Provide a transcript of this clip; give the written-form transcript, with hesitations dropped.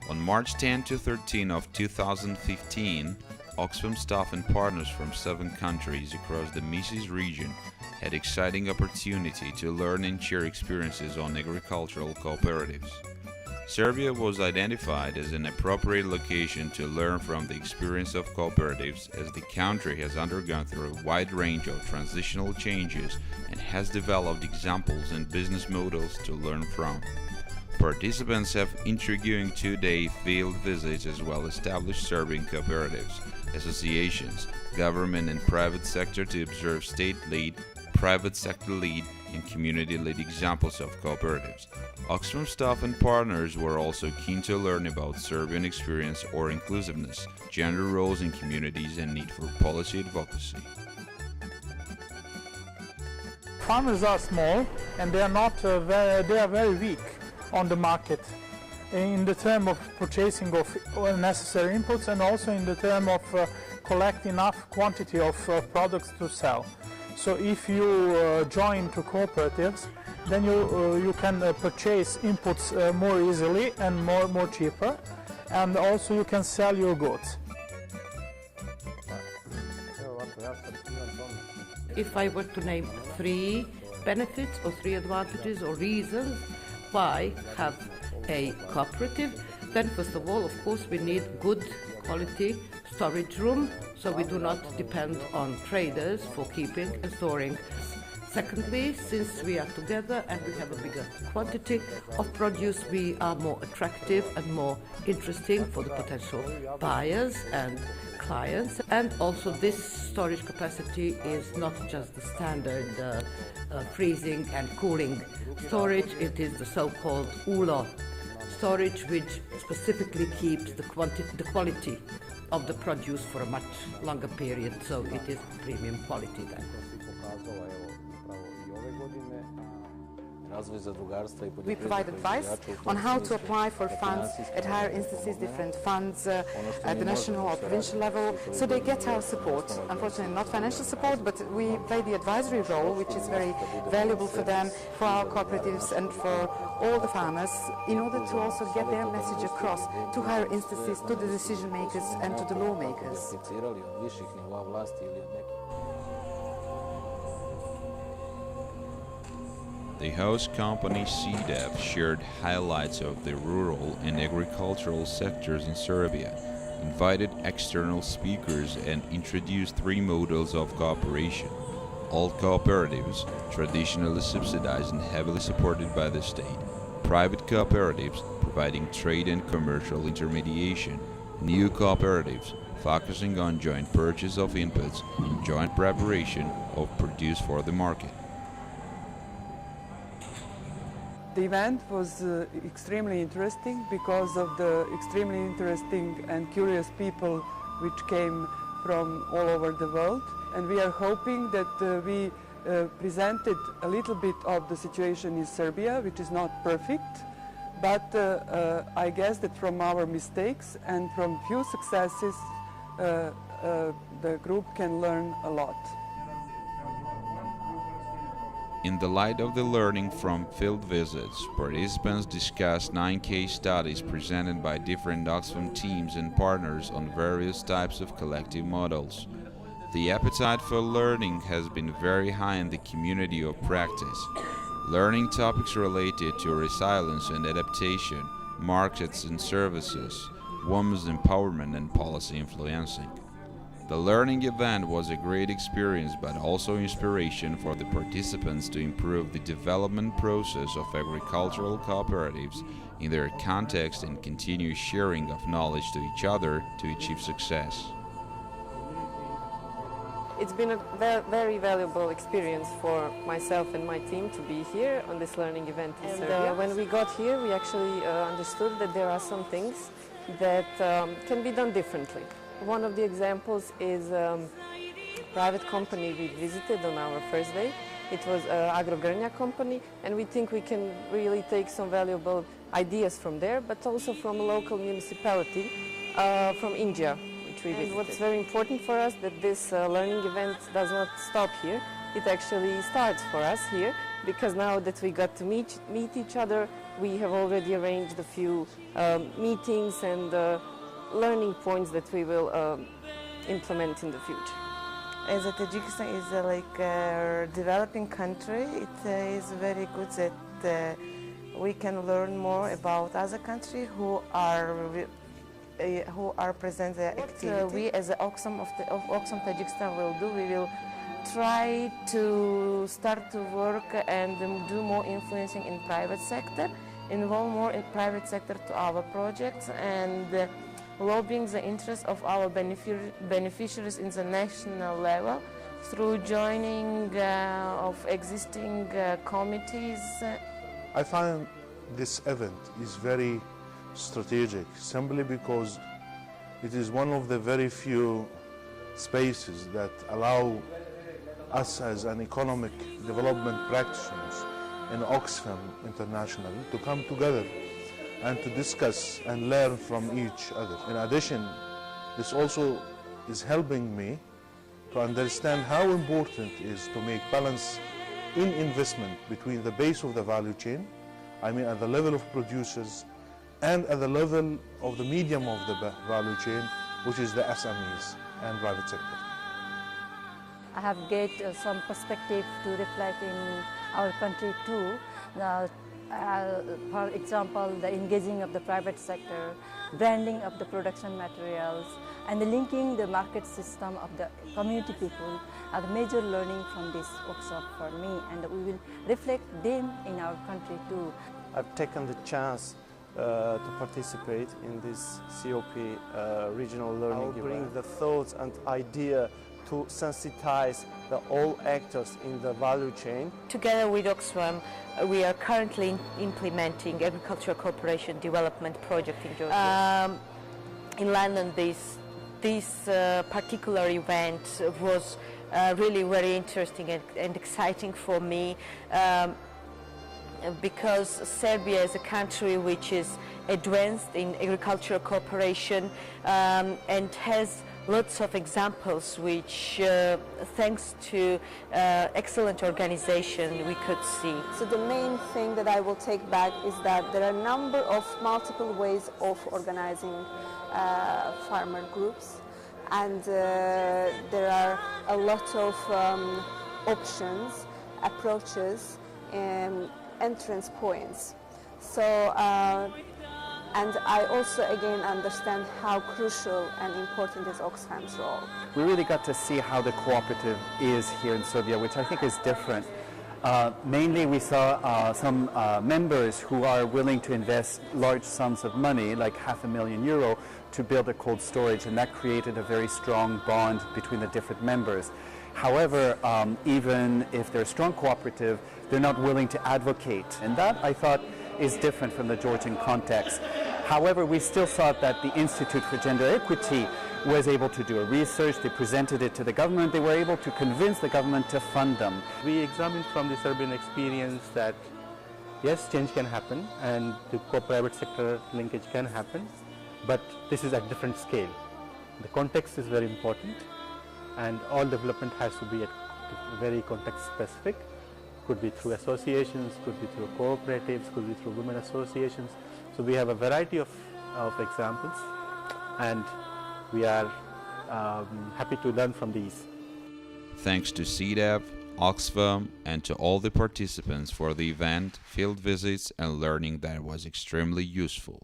On March 10 to 13 of 2015, OXFAM staff and partners from 7 countries across the MECIS region had exciting opportunity to learn and share experiences on agricultural cooperatives. Serbia was identified as an appropriate location to learn from the experience of cooperatives, as the country has undergone through a wide range of transitional changes and has developed examples and business models to learn from. Participants have intriguing 2-day field visits as well as established Serbian cooperatives, associations, government and private sector to observe state-led, private sector-led and community-led examples of cooperatives. OXFAM staff and partners were also keen to learn about Serbian experience or inclusiveness, gender roles in communities and need for policy advocacy. Farmers are small and they are very weak on the market in the term of purchasing of necessary inputs and also in the term of collect enough quantity of products to sell. So if you join to cooperatives, then you can purchase inputs more easily and more cheaper, and also you can sell your goods. If I were to name 3 benefits or 3 advantages or reasons why have a cooperative, then first of all, of course, we need good quality storage room, so we do not depend on traders for keeping and storing. Secondly, since we are together and we have a bigger quantity of produce, we are more attractive and more interesting for the potential buyers and clients. And also this storage capacity is not just the standard freezing and cooling storage, it is the so-called ULO storage, which specifically keeps the quality of the produce for a much longer period, so it is premium quality then. We provide advice on how to apply for funds at higher instances, different funds at the national or provincial level, so they get our support. Unfortunately not financial support, but we play the advisory role, which is very valuable for them, for our cooperatives and for all the farmers, in order to also get their message across to higher instances, to the decision makers and to the lawmakers. The host company CDEP shared highlights of the rural and agricultural sectors in Serbia, invited external speakers and introduced 3 models of cooperation: old cooperatives, traditionally subsidized and heavily supported by the state; private cooperatives, providing trade and commercial intermediation; new cooperatives, focusing on joint purchase of inputs and joint preparation of produce for the market. The event was extremely interesting because of the extremely interesting and curious people which came from all over the world, and we are hoping that we presented a little bit of the situation in Serbia, which is not perfect, but I guess that from our mistakes and from few successes the group can learn a lot. In the light of the learning from field visits, participants discussed 9 case studies presented by different OXFAM teams and partners on various types of collective models. The appetite for learning has been very high in the community of practice. Learning topics related to resilience and adaptation, markets and services, women's empowerment and policy influencing. The learning event was a great experience, but also inspiration for the participants to improve the development process of agricultural cooperatives in their context and continue sharing of knowledge to each other to achieve success. It's been a very valuable experience for myself and my team to be here on this learning event in Serbia. When we got here, we actually understood that there are some things that can be done differently. One of the examples is a private company we visited on our first day. It was Agrogrnja company, and we think we can really take some valuable ideas from there, but also from a local municipality from India, which we visited. And what's very important for us that this learning event does not stop here. it actually starts for us here, because now that we got to meet each other, we have already arranged a few meetings and learning points that we will implement in the future. As Tajikistan is like a developing country, it is very good that we can learn more about other countries who present their activity. We as the OXFAM of OXFAM Tajikistan will do, we will try to start to work and do more influencing in private sector, involve more in private sector to our projects, and lobbying the interests of our beneficiaries in the national level through joining of existing committees. I find this event is very strategic simply because it is one of the very few spaces that allow us as an economic development practitioners in OXFAM International to come together and to discuss and learn from each other. In addition, this also is helping me to understand how important it is to make balance in investment between the base of the value chain, I mean at the level of producers, and at the level of the medium of the value chain, which is the SMEs and private sector. I have gained some perspective to reflect in our country too. For example, the engaging of the private sector, branding of the production materials, and the linking the market system of the community people are the major learning from this workshop for me, and we will reflect them in our country too. I've taken the chance to participate in this COP regional learning event. Bring the thoughts and idea to sensitize all actors in the value chain. Together with OXFAM, we are currently implementing agricultural cooperation development project in Georgia. In London, this particular event was really very interesting and exciting for me, because Serbia is a country which is advanced in agricultural cooperation and has lots of examples which, thanks to excellent organization, we could see. So the main thing that I will take back is that there are a number of multiple ways of organizing farmer groups, and there are a lot of options, approaches, and entrance points. So, and I also again understand how crucial and important is OXFAM's role. We really got to see how the cooperative is here in Serbia, which I think is different. Mainly we saw some members who are willing to invest large sums of money, like €500,000, to build a cold storage, and that created a very strong bond between the different members. However, even if they're a strong cooperative, they're not willing to advocate, and that I thought is different from the Georgian context. However, we still thought that the Institute for Gender Equity was able to do a research, they presented it to the government, they were able to convince the government to fund them. We examined from the Serbian experience that yes, change can happen and the co-private sector linkage can happen, but this is at different scale. The context is very important, and all development has to be very context specific. Could be through associations, could be through cooperatives, could be through women associations. So we have a variety of examples, and we are happy to learn from these. Thanks to CDEV, OXFAM, and to all the participants for the event, field visits, and learning that was extremely useful.